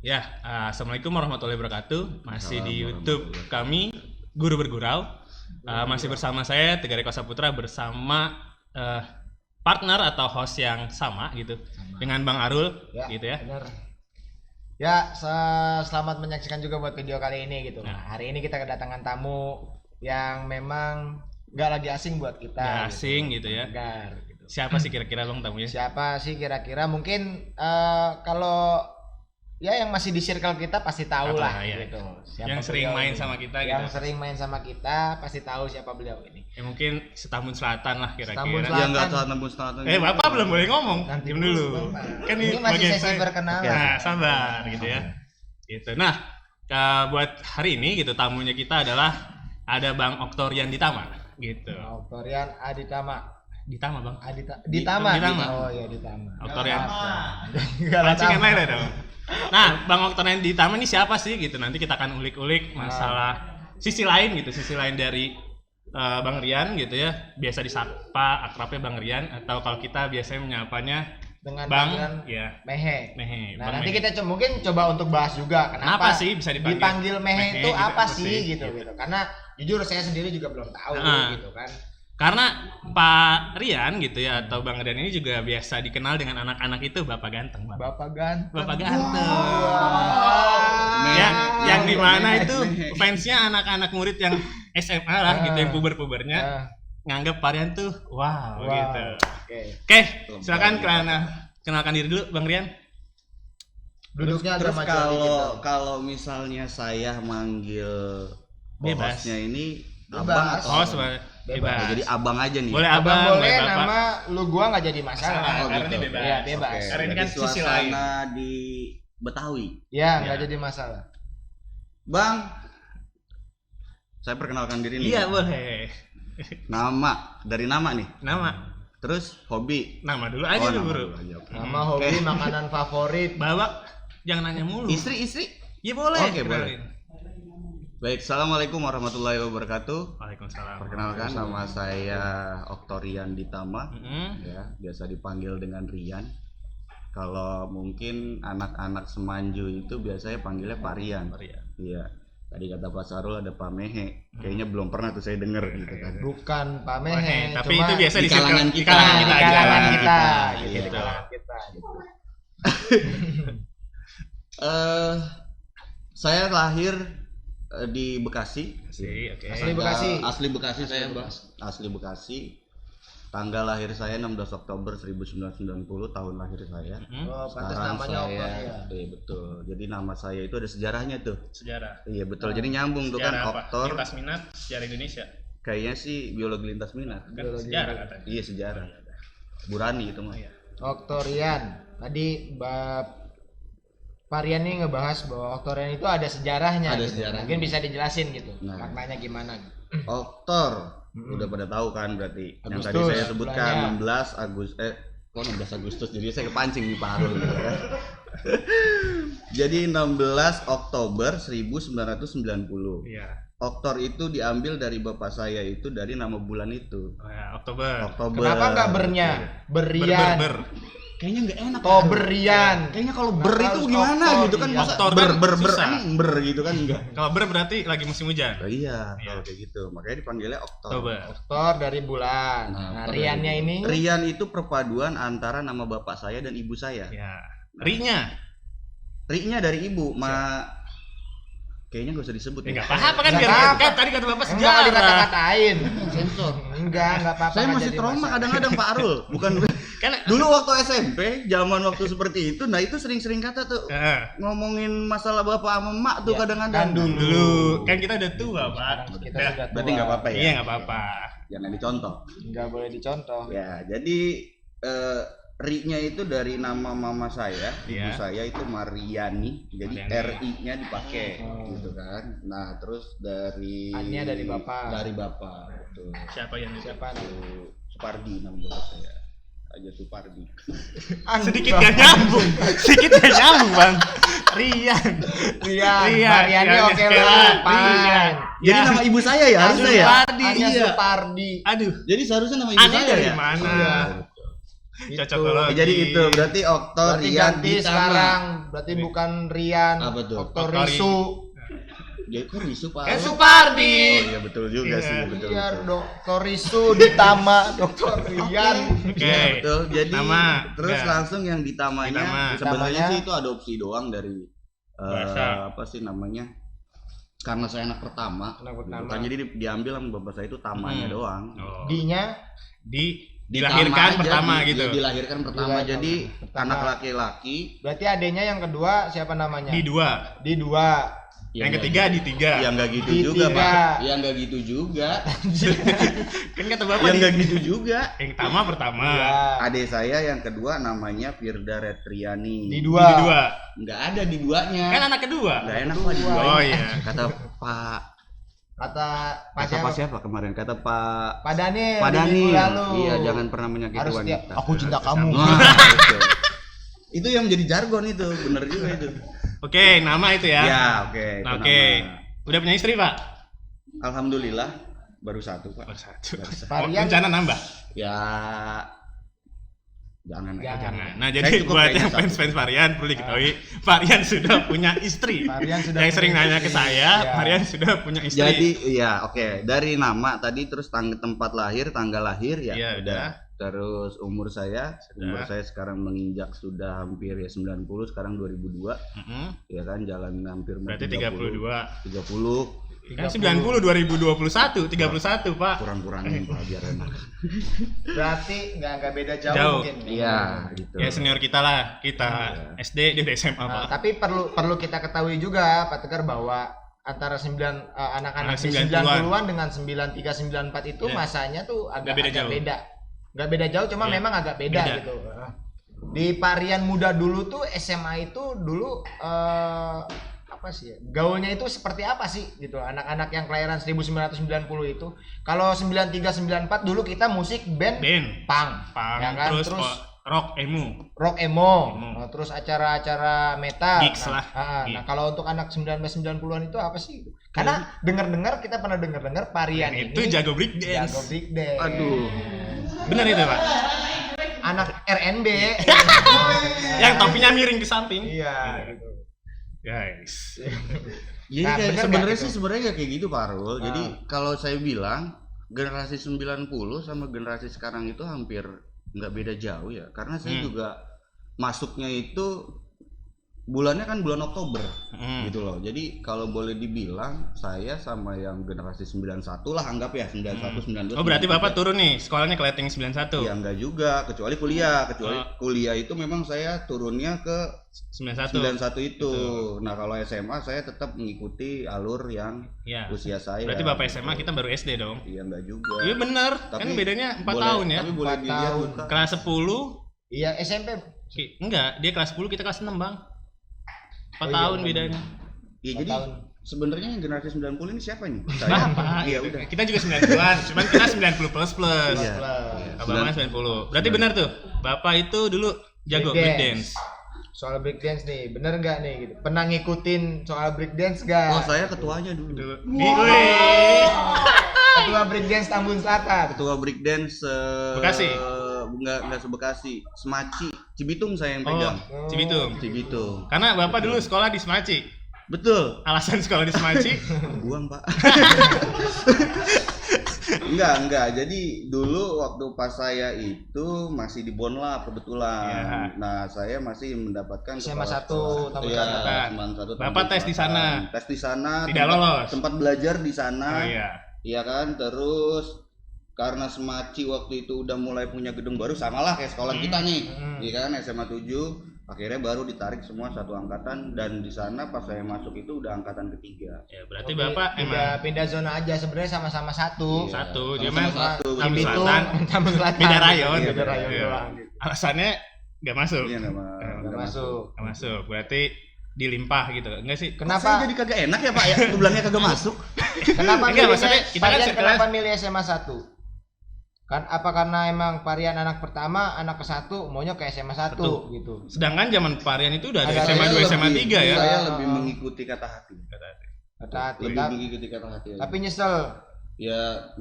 Ya, assalamualaikum warahmatullahi wabarakatuh. Masih di YouTube kami Guru Bergurau. Masih bersama saya Tegar Eko Saputra bersama partner atau host yang sama gitu dengan Bang Arul, ya, gitu ya. Benar. Ya, selamat menyaksikan juga buat video kali ini gitu. Nah, hari ini kita kedatangan tamu yang memang nggak lagi asing buat kita. Nggak asing gitu ya. Tegar, gitu. Siapa sih kira-kira Bang tamunya? Siapa sih kira-kira? Mungkin kalau ya yang masih di circle kita pasti tahu lah ya, gitu. Siapa yang sering main sama kita gitu. Yang sering main sama kita pasti tahu siapa beliau ini. Ya mungkin Setambun Selatan lah kira-kira. Ya enggak Setambun Selatan. Bapak belum boleh ngomong. Nanti diam dulu. Kan ini masih sesi perkenalan. Nah, sabar gitu ya. Gitu. Nah, buat hari ini gitu tamunya kita adalah ada Bang Oktorian Ditama gitu. Oktorian Aditama. Ditama Bang. Ditama. Ditama. Oh iya Ditama. Oktorian. Pancingan lain ya dong. Nah, Bang Oktorian Ditama ini siapa sih gitu? Nanti kita akan ulik-ulik masalah sisi lain gitu, sisi lain dari Bang Rian gitu ya. Biasa disapa akrabnya Bang Rian atau kalau kita biasanya menyapanya dengan Bang ya. Mehe. Nah, Bang nanti Mehe. kita mungkin coba untuk bahas juga kenapa sih bisa dipanggil Mehe itu gitu, apa sih gitu. Karena jujur saya sendiri juga belum tahu gitu kan. Karena Pak Rian gitu ya atau Bang Rian ini juga biasa dikenal dengan anak-anak itu Bapak Ganteng, Bang. Bapak Ganteng. Yang di mana itu fansnya anak-anak murid yang SMA lah gitu yang puber-pubernya nganggap Pak Rian tuh wow. Gitu. Oke, silakan kenalkan diri dulu Bang Rian. Duduknya terus gitu. kalau misalnya saya manggil Bebas. hostnya ini Bebas. abang atau Bebas. jadi abang aja nih. Boleh Abang boleh, Bapak. nama lu gua nggak jadi masalah. Karena gitu. ini bebas. Iya, bebas. Oke, Karena ini kan jadi sisi lain. suasana di Betawi. Ya, nggak Ya. jadi masalah. Bang, saya perkenalkan diri nih. Iya, boleh. Dari nama nih. Nama Terus hobi. dulu aja nama Bro. dulu aja, oke. Nama hobi, makanan favorit. Bapak jangan nanya mulu. Istri? Iya boleh. Oke, boleh. Baik, assalamualaikum warahmatullahi wabarakatuh. Waalaikumsalam. Perkenalkan nama saya Oktorian Ditama. Mm-hmm. Ya, biasa dipanggil dengan Rian. Kalau mungkin anak-anak Semanju itu biasanya panggilnya Pak Rian. Iya. Tadi kata Pak Sarul ada Pak Mehe. Kayaknya belum pernah tuh saya dengar gitu kan. Bukan Pak Mehe, tapi cuma itu biasa di kalangan kita. Di kalangan kita. di kalangan aja. kita, Iya. gitu. Di kalangan kita, gitu. Saya lahir di Bekasi. Oke. Asli Bekasi. Asli Bekasi saya, Bang. Asli Bekasi. Tanggal lahir saya 16 Oktober 1990, tahun lahir saya. Oh, pantas Sekarang namanya saya, Oktorian. iya betul. Jadi nama saya itu ada sejarahnya tuh. Sejarah. Iya betul. Jadi nyambung tuh kan Sejarah apa? Oktor. Lintas minat sejarah Indonesia. Kayaknya sih biologi lintas minat. Kan Biologi. sejarah katanya. Iya sejarah. Burani itu mah. Iya. Oktorian. Tadi Pak Rian nih ngebahas bahwa Oktorian itu ada sejarahnya. Ada gitu. sejarahnya. Mungkin bisa dijelasin gitu. Nah. Maknanya gimana? Oktor. Udah pada tahu kan berarti. Yang tadi Agustus, saya sebutkan bulannya. 16 Agustus. Kok 16 Agustus? Jadi saya kepancing di Parul gitu kan. Jadi 16 Oktober 1990. Iya. Oktor itu diambil dari bapak saya itu dari nama bulan itu. Oh, ya, Oktober. Kenapa nggak bernya? Berian. Ber. Kayaknya nggak enak. Toberian. Kayaknya kalau Nggak ber itu harus gimana Oktor, gitu kan? iya. Masa Oktor kan ber susah. gitu kan enggak. Kalau ber berarti lagi musim hujan. Oh, iya, kalau kayak gitu. Makanya dipanggilnya Oktor. Oktober. Oktor dari bulan. Nah, Oktor Riannya dari ini bulan. Rian itu perpaduan antara nama bapak saya dan ibu saya. Ya. Ri-nya. Ri-nya dari ibu, kayaknya gak usah disebut Ya ya. enggak apa-apa kan Nggak biar apa-apa. kan tadi kata Bapak enggak sejarah. dikata-katain. Sensor. Enggak apa-apa. Saya nggak masih jadi trauma masalah. kadang-kadang Pak Arul. Bukan Kan dulu waktu SMP, zaman waktu seperti itu, nah itu sering-sering kata tuh ngomongin masalah bapak sama emak tuh Ya, kadang-kadang. kan dulu kan kita udah tua, Pak. Kita Ya, sudah Berarti tua. nggak apa-apa ya? Iya, enggak apa-apa. Jangan dicontoh. Enggak boleh dicontoh. Ya, jadi Ri-nya itu dari nama mama saya, ibu Iya. saya itu Mariani, jadi Mariani. RI-nya dipakai, gitu kan. Nah, terus dari A-nya dari bapak. Dari bapak, betul. Siapa yang Siapa nih? Itu Supardi nama bapak saya. Aja Supardi. sedikit gak nyambung. Sedikit gak nyambung, Bang. Rian. Mariani oke lah. Rian. Jadi nama ibu saya ya harusnya ya. Supardi. Hanya Iya. Supardi. Aduh. Jadi seharusnya nama ibu Aneh saya dari ya. mana? Iya. Cocokologi. Jadi itu berarti Okto, Berarti Rian, ganti Ditama. sekarang. Berarti bukan Rian. Apa tuh? Okto Risu. Dia kok Risu Pak? Supardi. Oh iya betul juga Iya. sih, betul. Iya, betul. Dokter Risu Ditama, Dokter Rian. Oke. Iya, betul. Jadi Nama. terus Ya. langsung yang ditamanya Ditama. sebenarnya Ditamanya. sih itu adopsi doang dari Bahasa. apa sih namanya? Karena saya anak pertama. Anak pertama. Kan jadi diambil sama bapak saya itu tamanya doang. Oh. D-nya Dilahirkan Ditama aja, pertama gitu. Dilahirkan pertama. Dilahirkan Jadi pertama. anak laki-laki. berarti adanya yang kedua siapa namanya? Di 2. D2. Yang ketiga di 3. Ya nggak gitu Di juga, tiga. Pak. Ya nggak gitu juga. Kan kata Bapak Ya di nggak gitu juga. yang pertama. Ya. Adik saya yang kedua namanya Firda Retriani. Di Di dua. 2. Nggak ada di duanya. Kan anak kedua. Nggak enak Pak di Kedua. duanya. Oh iya. Kata Pak Kata Pak siapa kemarin? Kata Pak Pak Daniel. Pak di Daniel. minggu lalu. Iya, jangan pernah menyakiti Harus dia. wanita. Aku cinta kamu. Wah, itu. Itu yang menjadi jargon itu, bener juga itu. Oke, nama itu ya. Ya, oke. itu Oke. nama. Udah punya istri, Pak? Alhamdulillah baru satu, Pak. Baru 1. Baru satu. Oh, Varian. rencana nambah? Ya jangan. Jangan. Nah, Saya jadi cukup buat kayaknya yang satu. fans-fans Varian perlu diketahui, Varian sudah punya istri. Varian sudah yang punya sering nanya ke istri. saya, Ya. Varian sudah punya istri. Jadi iya, oke. Dari nama tadi terus tempat lahir, tanggal lahir ya. Iya, udah. Terus umur saya, Sudah. umur saya sekarang menginjak sudah hampir ya 90, sekarang 2002 Mm-mm. ya kan, jalan hampir mau Berarti 32. 30 Kan 90 2021, 31, Pak. kurang-kurangin Pak biar enak. Berarti nggak beda jauh, Jauh. mungkin. Iya, gitu. Ya senior kita lah, kita SD dia udah SMA, Nah, Pak. tapi perlu kita ketahui juga Pak Tegar bahwa antara anak-anak Anak di 90-an 90-an dengan 93 94 itu Iya. masanya tuh agak beda jauh. beda. Nggak beda jauh, cuma Iya. memang agak beda, Beda. gitu. Di Varian muda dulu tuh SMA itu dulu apa sih ya? Gaulnya itu seperti apa sih gitu. Anak-anak yang kelahiran 1990 itu. Kalau 93 94 dulu kita musik band punk, Pang, ya kan? terus, Terus rock emo. rock emo, Emo. terus acara-acara metal. Gigs lah. Nah, kalau untuk anak 1990-an itu apa sih? Karena dengar-dengar kita pernah dengar Varian Dan ini itu jago break jago dance. break dance. Aduh. Bener itu, Pak. Anak RNB. Yang topinya miring ke samping. Iya, gitu. Guys. Jadi Nah, kayak bener sebenarnya nggak sih gitu? sebenarnya nggak kayak gitu Pak Arul. Jadi Ah. kalau saya bilang generasi 90 sama generasi sekarang itu hampir nggak beda jauh ya. Karena saya juga masuknya itu bulannya kan bulan Oktober gitu loh. Jadi kalau boleh dibilang saya sama yang generasi 91 lah, anggap ya 91 92. Oh, berarti Bapak turun nih sekolahnya ke Leteng 91. Ya enggak juga, kecuali kuliah. Kuliah itu memang saya turunnya ke 91. 91 itu. Nah, kalau SMA saya tetap mengikuti alur yang Ya. usia saya. Berarti Bapak gitu. SMA kita baru SD dong. Iya enggak juga. Iya bener, kan Tapi bedanya 4 Boleh- tahun ya. Tapi boleh 4 dilihat tahun. bukan? Kelas 10, Iya, SMP. enggak, dia kelas 10, kita kelas 6, Bang. 4 Oh iya, tahun bener. bedanya. Iya, 4 jadi tahun. sebenarnya yang generasi 90 ini siapa nih? Bapak, Iya, udah. kita juga 90-an, cuman kita 90 plus. Iya. Abang 90. Berarti benar tuh, Bapak itu dulu jago Break break dance. Soal break dance nih, bener nggak nih gitu? Pernah ngikutin soal break dance nggak? Oh, saya ketuanya dulu. Wih. Ketua break dance Tambun Selatan. Ketua breakdance Bekasi? Enggak sebekasi, Semaci, Cibitung saya yang Oh, pegang. Cibitung. Cibitung. Karena Bapak dulu sekolah di Semaci. Betul. Alasan sekolah di Semaci? Buang, Pak. Enggak. Jadi dulu waktu pas saya itu masih di Bonlap kebetulan. Iya. Nah, saya masih mendapatkan SMA kepala 1 sekolah. Tambun Iya, Selatan. SMA 1 Bapak Tambun tes di Selatan. sana? Tes di sana. Tidak lolos? Tempat belajar di sana. Oh iya. Iya kan, terus karena Semaci waktu itu udah mulai punya gedung baru, samalah kayak sekolah kita nih, iya kan, SMA 7, akhirnya baru ditarik semua satu angkatan, dan di sana pas saya masuk itu udah angkatan ketiga. Ya, berarti Bapak pindah zona aja, sebenarnya sama-sama satu. Iya. satu, dia Sama-sama mah satu, Tambun betul. Selatan, Tambun Selatan. beda rayon. Beda rayon Iya. doang. Alasannya nggak masuk. Iya, Nggak masuk. Nggak masuk. Berarti dilimpah gitu. Enggak sih? Kenapa? Kenapa? Saya jadi kagak enak ya Pak ya, aku bilangnya kagak masuk. Kenapa Enggak, milihnya- maksudnya kita kan Varian sekelas- kenapa milih SMA 1? Kan apa karena emang Varian anak pertama, anak ke-1 maunya ke SMA 1 Satu. gitu. Sedangkan zaman varian itu udah ada Ada SMA 2, Saya SMA lebih- 3 ya. Saya Iya. lebih mengikuti kata hati. Hati-hati. Lebih mengikuti kata hati. aja. Tapi nyesel Ya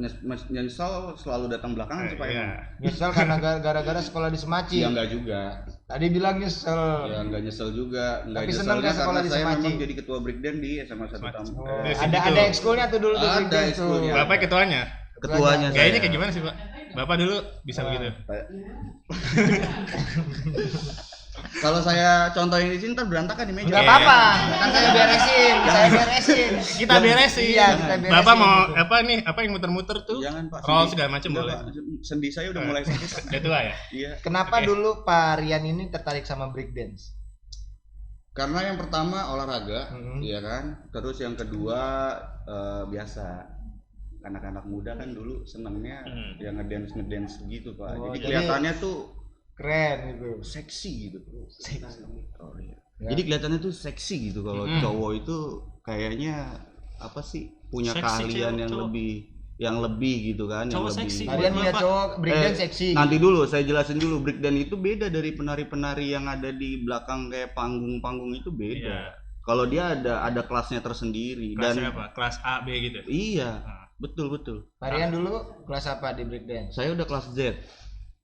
nyesel selalu datang belakangan sih Pak. Iya. Nyesel karena gara-gara sekolah di Semaci. Ya enggak juga. Tadi bilang nyesel. Ya enggak nyesel juga. Enggak Tapi nyeselnya seneng kan sekolah karena di saya Semaci? memang jadi ketua breakdance di SMA 1 Tamu. Oh, Di ada situ. ekskulnya tuh dulu tuh Ada breakdance tuh. ekskulnya. Bapak ketuanya. Ketuanya saya. Kayaknya kayak gimana sih Pak? Bapak dulu bisa begitu. Kalau saya contohin di sini ntar berantakan di meja. Enggak apa-apa, kan saya beresin, saya beresin. Kita beresin. Iya, kita beresin. Bapak mau gitu. apa nih? Apa yang muter-muter tuh? Jangan Pak. Roll sendi- segala macam Enggak, boleh. Pak. Sendi saya udah mulai sakit. Udah tua ya? Iya. Kenapa Oke. dulu Pak Rian ini tertarik sama breakdance? Karena yang pertama olahraga, Mhm. iya kan. Terus yang kedua biasa anak-anak muda kan dulu senangnya yang ngedance gitu Pak. Oh, jadi jadi- kelihatannya tuh Keren gitu. seksi gitu. Oh, iya. Ya. Jadi kelihatannya tuh seksi gitu kalau Mm. cowok itu kayaknya apa sih punya Seksi, keahlian yang cowok. lebih gitu kan, yang Cowok lebih. seksi. Kalian lihat cowok breakdance seksi. Nanti dulu saya jelasin dulu, breakdance itu beda dari penari-penari yang ada di belakang kayak panggung-panggung itu beda. Iya. Kalau dia ada kelasnya tersendiri Kelasnya dan apa? Kelas A, B gitu. iya, Nah. betul. Pak Rian dulu kelas apa di breakdance? Saya udah kelas Z.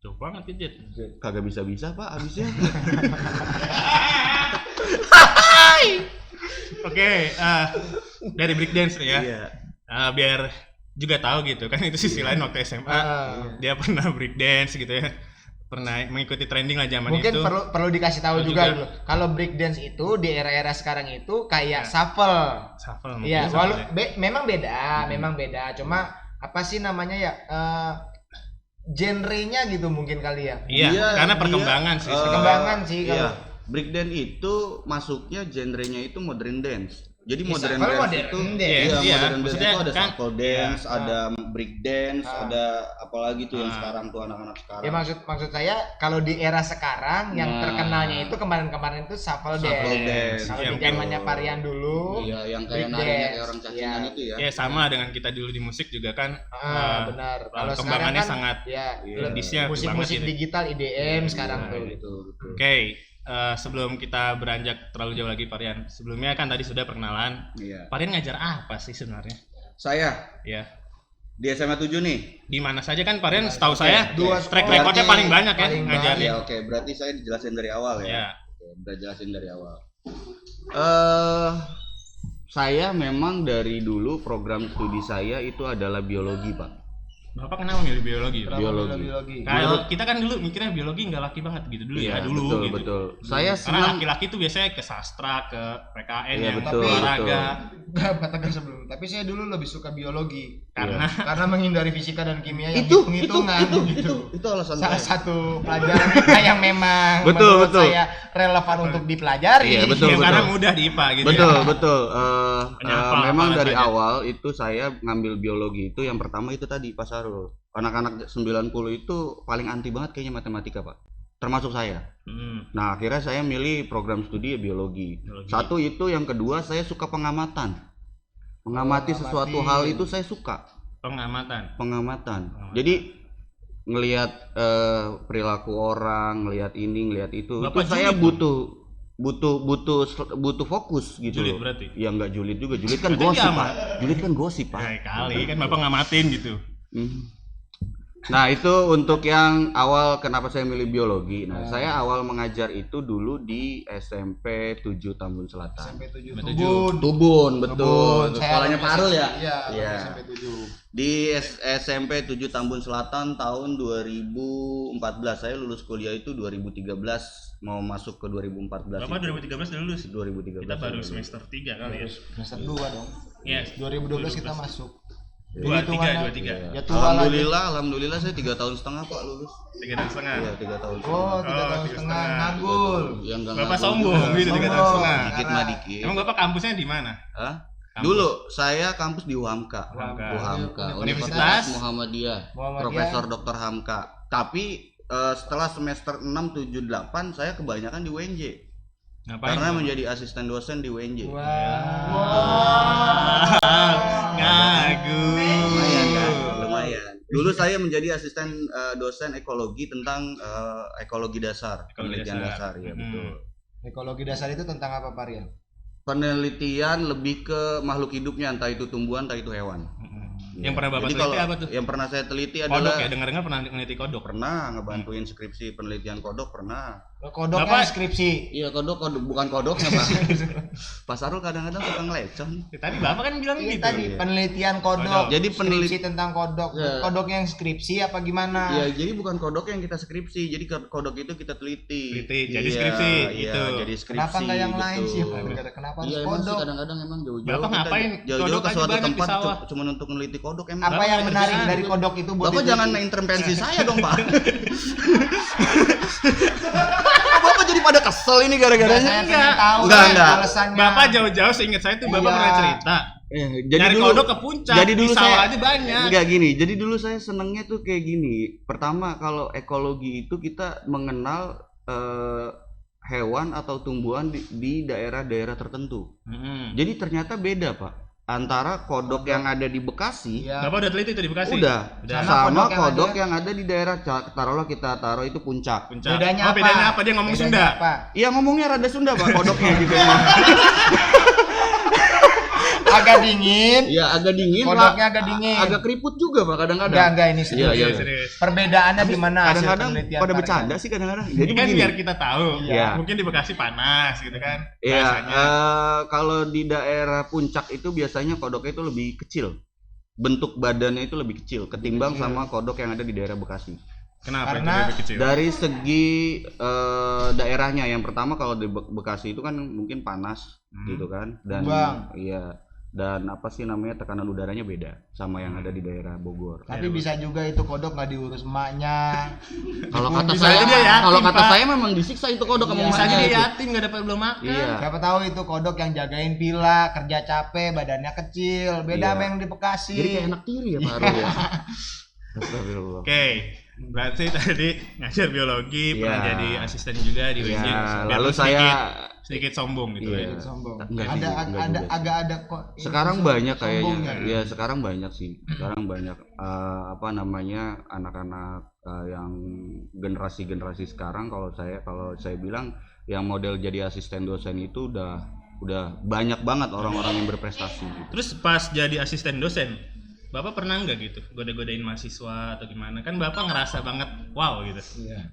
Jauh banget Jet. Kagak bisa-bisa Pak habisnya. Oke, dari breakdance nih ya. Iya. Biar juga tahu gitu kan itu sisi lain waktu SMA. Dia pernah breakdance gitu ya. Pernah mengikuti trending lah zaman Mungkin itu. perlu dikasih tahu Perlu juga juga. dulu. Kalau breakdance itu di era-era sekarang itu kayak Ya. shuffle. Shuffle Iya, mungkin walau shuffle ya. memang beda. Cuma apa sih namanya ya? Genrenya gitu mungkin kali ya. Iya, karena perkembangan sih. Perkembangan sih Iya. kalau Breakdance itu masuknya genrenya itu modern dance. Jadi Iya, modern shuffle dance modern itu dance. Iya, modern dance maksudnya itu ada kan- shuffle dance, Iya. ada break dance, Ah. ada apalagi tuh yang Ah. sekarang tuh anak-anak sekarang. ya maksud saya kalau di era sekarang yang Nah. terkenalnya itu kemarin-kemarin itu shuffle Shuffle dance. dance. Kalau Iya, di mungkin- zamannya Varian dulu, Iya, yang kayak break narinya dance. kayak orang cacingan Iya. itu ya. Ya sama dengan kita dulu di musik juga kan. benar. Kalau sekarang Perkembangannya kan sangat ya indisnya musik-musik banget gitu. digital IDM sekarang Iya, tuh. betul, betul. Oke, sebelum kita beranjak terlalu jauh lagi Varian, sebelumnya kan tadi sudah perkenalan. Iya. Varian ngajar apa sih sebenarnya? Saya Ya, di SMA 7 nih. di mana saja kan Varian setahu saya Dua track sekolah. recordnya paling banyak ya Paling ngajarin. Ya, oke, berarti saya dijelasin dari awal ya. Ya. Oke, udah jelasin dari awal. Saya memang dari dulu program studi saya itu adalah biologi, Pak. Bapak kenapa milih biologi? Kenapa Biologi. biologi? Kalau kita kan dulu mikirnya biologi nggak laki banget gitu dulu ya dulu betul, gitu. betul. Saya Karena senang. laki-laki tuh biasanya ke sastra, ke PKN Iya, yang betul, olahraga. Enggak, tegas sebelum. Tapi saya dulu lebih suka biologi Karena karena menghindari fisika dan kimia yang Itu hitung-hitungan gitu. itu alasan Salah saya. satu pelajaran kita yang memang Betul, menurut betul. saya relevan untuk dipelajari. Iya, betul. ya, karena mudah di IPA gitu Betul, ya. betul. Penyapa Memang apa dari saja. awal itu saya ngambil biologi itu yang pertama itu tadi Pak Sarul. Anak-anak 90 itu paling anti banget kayaknya matematika, Pak. Termasuk saya. Nah, akhirnya saya milih program studi biologi. Biologi. Satu itu, yang kedua saya suka pengamatan. Mengamati sesuatu hal itu saya suka. Pengamatan. Pengamatan. Jadi ngelihat perilaku orang, ngelihat ini, ngelihat itu. Bapak itu saya julid butuh fokus gitu. Julid loh. berarti? Ya nggak julid juga. Julid kan Berarti gosip, nggak Pak. Julid kan gosip, Pak. Ya, kali kan Bapak ngamatin gitu. Hmm. Nah, itu untuk yang awal kenapa saya milih biologi. Nah, saya awal mengajar itu dulu di SMP 7 Tambun Selatan. SMP 7 SMP Tubun. Tubun, betul. Tubun. Sekolahnya Saya Pak Arul ya? Iya, Iya. SMP 7. Di SMP 7 Tambun Selatan tahun 2014. Saya lulus kuliah itu 2013, mau masuk ke 2014. Bapak itu. 2013 udah lulus. 2013. Kita baru semester 3 kali ya. Semester 2 dong. Iya. 2012 kita masuk. 23. Iya. Ya tua lagi. Alhamdulillah saya 3 tahun setengah Pak lulus. 3 tahun setengah. Iya, 3 tahun setengah. Oh, 3 Oh, tahun 3 setengah setengah. ngagul. Yang nggak Bapak nganggur sombong juga. gitu 3 tahun Sombong. setengah. Dikit mah dikit. Emang Bapak kampusnya di mana? Hah? Kampus. Dulu saya kampus di UHAMKA. UHAMKA. UHAMKA, Universitas Universitas Muhammadiyah. Muhammadiyah. Profesor Dr. Hamka. Tapi setelah semester 6, 7, 8 saya kebanyakan di UNJ. Ngapain? Karena Bapak? menjadi asisten dosen di UNJ. Ngagu. Lumayan kan? Lumayan. Dulu saya menjadi asisten dosen ekologi tentang ekologi dasar, Ekologi penelitian dasar. dasar, ya Hmm. betul. Ekologi dasar itu tentang apa, Pak Rian? Penelitian lebih ke makhluk hidupnya, entah itu tumbuhan, entah itu hewan. Yang pernah Bapak Jadi teliti kalau apa tuh? yang pernah saya teliti Kodok adalah ya, dengar-dengar pernah meneliti kodok. pernah ngebantuin skripsi penelitian kodok pernah. Kodoknya Bapak- skripsi. Iya kodok bukan kodoknya Pak. Pak Sarul kadang-kadang suka ngelecon. Ya, tadi Bapak kan bilang Ini gitu. tadi penelitian kodok. Jadi skripsi tentang kodok. Ya. Kodok yang skripsi apa gimana? Iya, jadi bukan kodok yang kita skripsi, jadi kodok itu kita teliti. Teliti, jadi Iya, skripsi, iya, gitu. jadi skripsi. Kenapa nggak yang lain sih? betul. Kenapa Iya harus emang sih kodok? kadang-kadang emang jauh-jauh Bapak kita ngapain? jauh-jauh Kodok ke aja suatu banyak di tempat sawah. cuma untuk meneliti kodok emang. Apa yang Bapak menarik kerjaan dari dulu. kodok itu buat Bapak diteliti? jangan intervensi saya dong Pak. Bapak jadi pada kesel ini gara-garanya. Saya pengen tahu Enggak. alasannya. Bapak jauh-jauh seingat saya tuh Bapak Iya. pernah cerita. Jadi Nyari dulu kodok ke puncak, jadi dulu di sawah saya aja banyak. Enggak gini. Jadi dulu saya senengnya tuh kayak gini. Pertama kalau ekologi itu kita mengenal hewan atau tumbuhan di daerah-daerah tertentu. Jadi ternyata beda Pak antara kodok yang ada di Bekasi. Iya. Bapak udah teliti itu di Bekasi? Udah. Udah. Sama Sama kodok kodok yang ada di daerah taruhlah kita taruh itu puncak. Puncak. Bedanya Oh, bedanya apa? Dia ngomong Bedanya Sunda. apa? Iya ngomongnya rada Sunda Pak kodoknya gitu. Agak dingin. Iya agak dingin. Kodoknya Pak. agak dingin. Agak keriput juga Pak kadang-kadang. Enggak ini Iya, serius. iya. Serius. Perbedaannya di mana? hasil Kadang-kadang penelitian pada Pak bercanda Rian? sih kadang-kadang. Ini Jadi kan begini. biar kita tahu. Iya. Mungkin di Bekasi panas gitu kan. Iya, Bahasanya. kalau di daerah puncak itu biasanya kodoknya itu lebih kecil. Bentuk badannya itu lebih kecil ketimbang sama kodok yang ada di daerah Bekasi. Kenapa itu Karena lebih kecil? Dari segi daerahnya, yang pertama kalau di Bekasi itu kan mungkin panas gitu kan, dan Bang. iya, dan apa sih namanya tekanan udaranya beda sama yang ada di daerah Bogor. Tapi bisa juga itu kodok nggak diurus emaknya. Kalau kata Bisa saya, aja dia yatim, kalau kata Pak. saya memang disiksa itu kodok sama Iya. Bisa aja emaknya dia itu. yatim nggak dapat belum makan. Iya. Siapa tahu itu kodok yang jagain villa, kerja capek, badannya kecil. Beda Iya. sama yang di Bekasi. Jadi kayak anak tiri ya Pak Arul ya. Astagfirullah. Oke, berarti tadi ngajar biologi, pernah Iya. jadi asisten juga di UNJ. Iya, Biar lalu lu saya sedikit sombong gitu Iya. ya. Sombong. Enggak sih, Ada enggak ada juga sih. agak ada kok. Sekarang itu banyak sombongnya. kayaknya. Ya sekarang banyak sih. Sekarang banyak apa namanya anak-anak yang generasi sekarang kalau saya bilang yang model jadi asisten dosen itu udah banyak banget orang-orang yang berprestasi gitu. Terus pas jadi asisten dosen, Bapak pernah nggak gitu goda-godain mahasiswa atau gimana? Kan Bapak ngerasa banget wow gitu. Iya.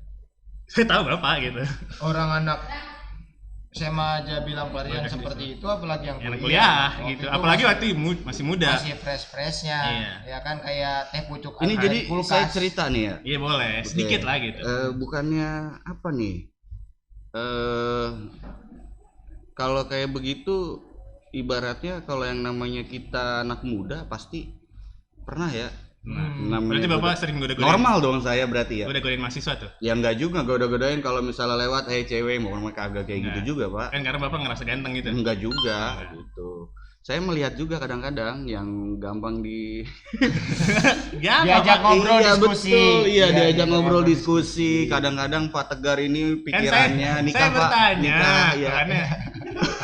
Saya tahu Bapak gitu. Orang anak SMA aja bilang varian seperti itu, apalagi yang Yang kuliah Waktu gitu. itu Apalagi waktu masih muda. masih fresh-freshnya. Iya. Ya kan kayak teh pucuk Ini ada jadi di kulkas. saya cerita nih ya. Iya boleh, sedikit lah gitu. Bukannya apa nih? Kalau kayak begitu ibaratnya kalau yang namanya kita anak muda pasti pernah ya. Namanya Berarti Bapak goda- sering goda-godain. normal dong saya berarti ya. Goda-godain mahasiswa tuh. Ya enggak juga goda-godain kalau misalnya lewat cewek mau kagak kayak gitu juga Pak. Kan karena Bapak ngerasa ganteng gitu. Enggak juga gitu. Saya melihat juga kadang-kadang yang gampang di Ya, Diajak Bapak. ngobrol iya, diskusi. betul. Iya, diajak diajak ngobrol diskusi. Kadang-kadang Pak Tegar ini Kan pikirannya saya nikah Pak. bertanya, Nikah, iya. makanya.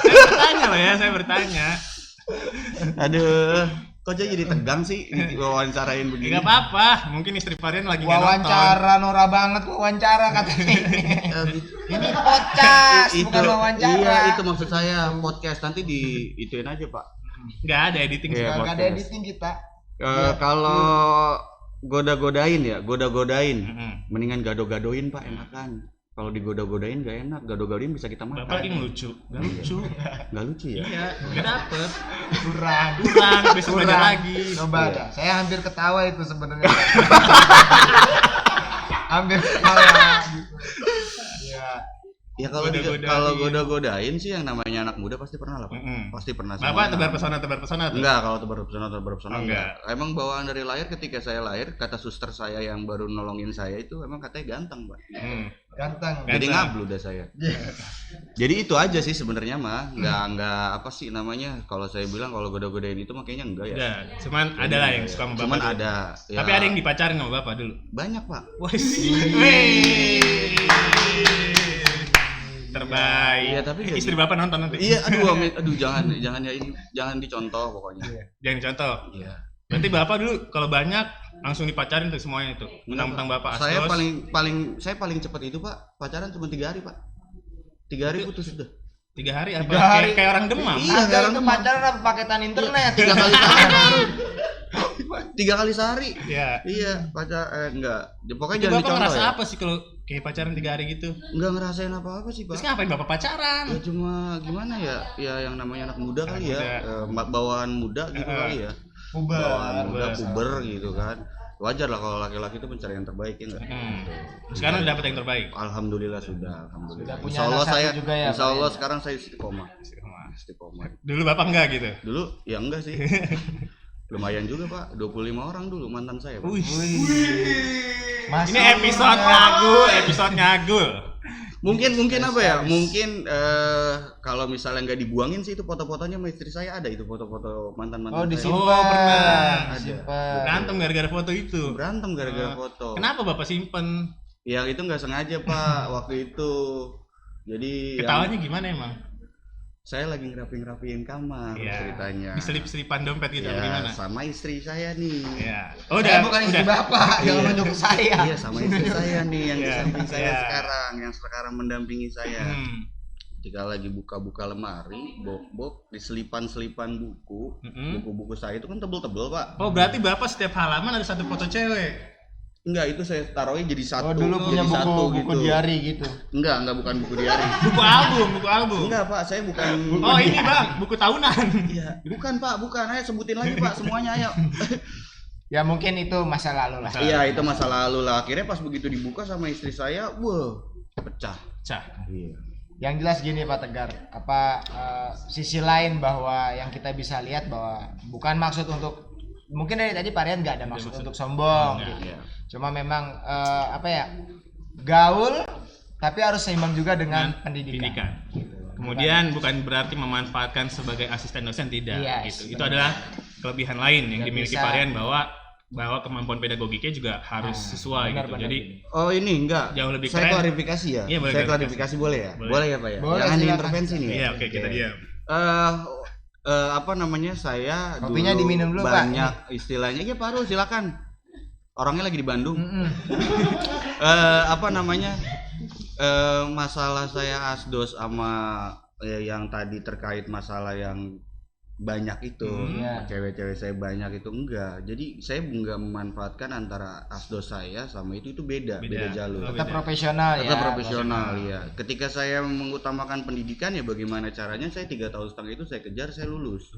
Saya bertanya loh ya, saya bertanya. Aduh, kok jadi tegang sih wawancarain begini? Enggak apa-apa, mungkin istri Varian lagi nggak nonton. Wawancara Nora banget wawancara katanya ini. Ini podcast bukan wawancara. Iya, itu maksud saya podcast nanti ituin aja Pak. Nggak ada editing Iya, sih. Nggak ada podcast. editing kita. Kalau goda-godain ya, goda-godain. Mm-mm. Mendingan gado-gadoin Pak, enakan. Kalau digoda-godain gak enak, gado-gadoin bisa kita makan. Bapak lagi ngelucu, nggak lucu. Nggak lucu ya? Iya, nggak dapet. Kurang. Besok belajar lagi. Coba Iya. ada. Saya hampir ketawa itu sebenarnya. Hampir ketawa gitu. Iya. Ya kalau Goda-godain. kalau goda-godain sih yang namanya anak muda pasti pernah lah Pak. Mm-mm. Pasti pernah. Bapak sama tebar pesona tuh. Enggak, kalau tebar pesona Oh, enggak. Emang bawaan dari lahir ketika saya lahir, kata suster saya yang baru nolongin saya itu emang katanya ganteng, Pak. Ganteng. Ganteng. Jadi ngablu dah saya. Jadi itu aja sih sebenarnya mah, enggak apa sih namanya kalau saya bilang kalau goda-godain itu mah kayaknya enggak ya. Udah, cuman ada lah yang suka sama Bapak. Cuman dulu. ada. Ya, Tapi ada yang dipacarin sama Bapak dulu. banyak, Pak. Wah, wih. Terbaik. Iya, tapi jadi- Istri Bapak nonton nanti. Iya, aduh jangan ya ini jangan dicontoh pokoknya. Jangan contoh. Iya. Berarti Bapak dulu kalau banyak langsung dipacarin tuh semuanya itu. Mentang-mentang Bapak Saya asdos. saya paling cepat itu, Pak. Pacaran cuma 3 hari, Pak. 3 hari putus sudah. 3 hari apa? 3 hari. Kayak orang demam. Iya, Ada sekarang itu tuh pacaran apa paketan internet. 3 kali pacaran. 3 kali sehari. Iya. Iya, enggak. Pokoknya Itu jangan Bapak dicontoh ngerasa ya. apa sih kalau kayak pacaran 3 hari gitu? Enggak ngerasain apa-apa sih, Pak. Terus ngapain Bapak pacaran? Ya cuma gimana ya? Ya yang namanya anak muda kali ya. Bawaan muda gitu kali ya. Bawaan muda puber gitu kan. Wajar lah kalau laki-laki itu mencari yang terbaik ya enggak? Sekarang udah dapet yang terbaik. Alhamdulillah sudah, alhamdulillah. Sudah punya Insya Allah anak satu saya juga ya, Insya Pak, Allah ya? sekarang saya istiqomah. Dulu Bapak enggak gitu? Dulu ya enggak sih. Lumayan juga, Pak. 25 orang dulu mantan saya, Pak. Ini episode ngagul. Mungkin apa ya? Mungkin kalau misalnya nggak dibuangin sih itu foto-fotonya sama istri saya ada itu foto-foto mantan-mantan Oh, saya. disimpan. pernah. Disimpan. Berantem gara-gara foto itu. Berantem gara-gara foto. Kenapa Bapak simpen? Ya itu nggak sengaja, Pak, waktu itu. Jadi Ketawanya gimana emang? saya lagi ngerapiin kamar ceritanya. Diselip-selipan dompet gitu Ya, gimana? sama istri saya nih. Iya. Saya bukan istri Bapak, jangan nunjuk ke saya. Iya, sama istri saya nih yang di Iya, samping saya iya. sekarang, yang sekarang mendampingi saya. Hmm. Ketika lagi buka-buka lemari, bok-bok di selipan-selipan buku, buku-buku saya itu kan tebel-tebel, Pak. Oh, berarti Bapak setiap halaman ada satu foto cewek. Enggak, itu saya taruhnya jadi Oh, satu. dulu punya jadi satu buku diari gitu. Enggak bukan buku diari. Buku album. Enggak, Pak, saya bukan. Oh, ini Bang, buku tahunan. Iya, bukan, Pak, bukan. Ayo sebutin lagi, Pak, semuanya ayo. Ya mungkin itu masa lalu lah. Iya, itu masa lalu lah. Akhirnya pas begitu dibuka sama istri saya, wah, pecah. Iya. Yang jelas gini Pak Tegar, sisi lain bahwa yang kita bisa lihat bahwa bukan maksud untuk, mungkin dari tadi Pak Rian nggak ada maksud untuk sombong gitu. Iya. Cuma memang gaul tapi harus seimbang juga dengan pendidikan. Kemudian bukan berarti memanfaatkan sebagai asisten dosen, tidak Yes, gitu. Itu adalah kelebihan lain yang Nggak dimiliki bisa. Pak Rian bahwa kemampuan pedagogiknya juga harus sesuai gitu. benar. Jadi Oh, ini enggak. Jauh lebih saya keren. klarifikasi ya. Iya, boleh saya klarifikasi. klarifikasi boleh ya? Boleh. Boleh ya, Pak ya? Boleh, Jangan silakan. diintervensi nih. iya, oke, kita diam. Apa namanya, saya Kopinya dulu diminum dulu, Pak. banyak istilahnya. Ya, Paru, silakan. Orangnya lagi di Bandung. Apa namanya, masalah saya asdos sama yang tadi terkait masalah yang banyak itu, Iya. cewek-cewek saya banyak itu enggak. Jadi saya enggak memanfaatkan antara asdos saya sama itu beda jalur. Tetap profesional ya. Tetap profesional ya. Ketika saya mengutamakan pendidikan ya bagaimana caranya, saya 3 tahun setengah itu saya kejar, saya lulus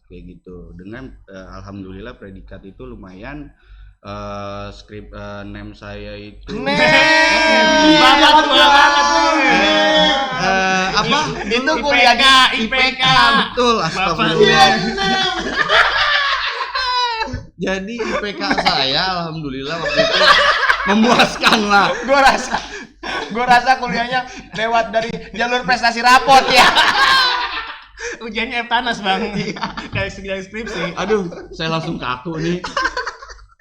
kayak gitu dengan alhamdulillah predikat itu lumayan. Skrip name saya itu Bapak tua banget tuh. apa? Itu kuliahnya IPK. Betul, astagfirullah. Jadi IPK saya alhamdulillah waktu itu memuaskan lah. Gue rasa kuliahnya lewat dari jalur prestasi rapot ya. Ujiannya Eptanas, Bang. Kayak skripsi. Aduh, saya langsung kaku nih.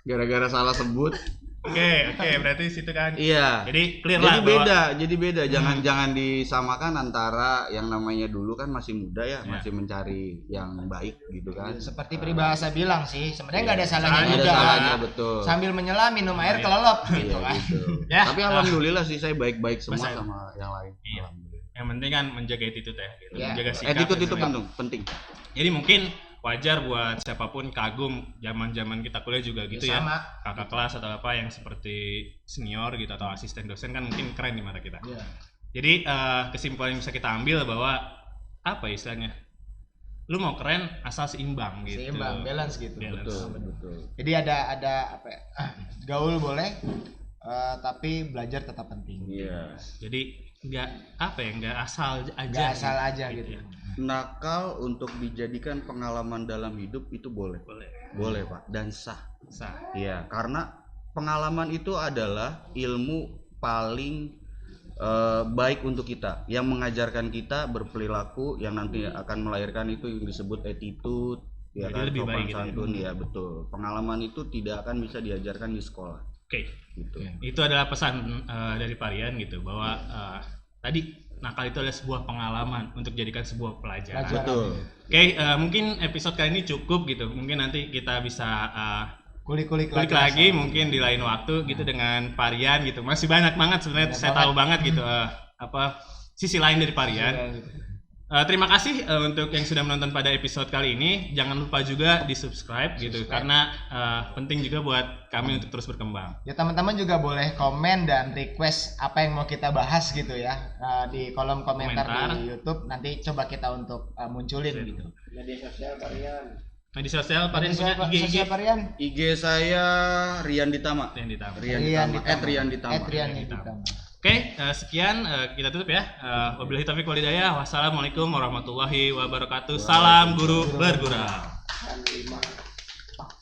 Gara-gara salah sebut. Oke, berarti situ kan. Iya. Jadi clear Jadi lah beda. Jangan disamakan antara yang namanya dulu kan masih muda ya, masih mencari yang baik gitu kan. Seperti peribahasa bilang sih, sebenarnya nggak ada salahnya Ada juga. salahnya, betul. Sambil menyelam minum air kelelep gitu Iya, kan. gitu. Ya. Tapi alhamdulillah sih saya baik-baik semua Masa- sama yang lain. Iya. Alhamdulillah. Yang penting kan menjaga attitude ya, gitu. Iya. Menjaga sikap. Attitude dan itu sebagainya. penting. Jadi mungkin wajar buat siapapun kagum zaman kita kuliah juga gitu ya. Sama. Kakak kelas atau apa yang seperti senior gitu atau asisten dosen kan mungkin keren di mata kita. Iya. Jadi kesimpulan yang bisa kita ambil bahwa apa ya istilahnya? Lu mau keren asal seimbang gitu. Seimbang, balance gitu. Balance. Betul. Jadi ada apa ya? Gaul boleh, tapi belajar tetap penting. Iya. Jadi nggak asal aja. Gak asal aja gitu. ya. Nakal untuk dijadikan pengalaman dalam hidup itu boleh. Boleh, Pak, dan sah. Iya, karena pengalaman itu adalah ilmu paling baik untuk kita, yang mengajarkan kita berperilaku yang nanti akan melahirkan itu yang disebut attitude, ya Jadi kan, lebih sopan baik gitu ya. santun, ya betul. Pengalaman itu tidak akan bisa diajarkan di sekolah. Oke. Gitu. Itu adalah pesan dari Parian gitu bahwa tadi nakal itu adalah sebuah pengalaman untuk dijadikan sebuah pelajaran. Betul. Oke, mungkin episode kali ini cukup gitu. Mungkin nanti kita bisa Kulik-kulik lagi mungkin di lain waktu gitu dengan Parian gitu. Masih banyak banget sebenarnya, Banyak saya banget. tahu banget gitu apa sisi lain dari Parian. Terima kasih untuk yang sudah menonton pada episode kali ini. Jangan lupa juga di-subscribe gitu karena penting juga buat kami untuk terus berkembang. Ya teman-teman juga boleh komen dan request apa yang mau kita bahas gitu ya di kolom komentar di YouTube. Nanti coba kita untuk munculin gitu. Media sosial Parian. Media sosial Parian punya IG. IG saya Rian Ditama. Rian Ditama. Oke, sekian kita tutup ya. Wabillahi taufiq wal hidayah. Wassalamualaikum warahmatullahi wabarakatuh. Salam guru bergurau.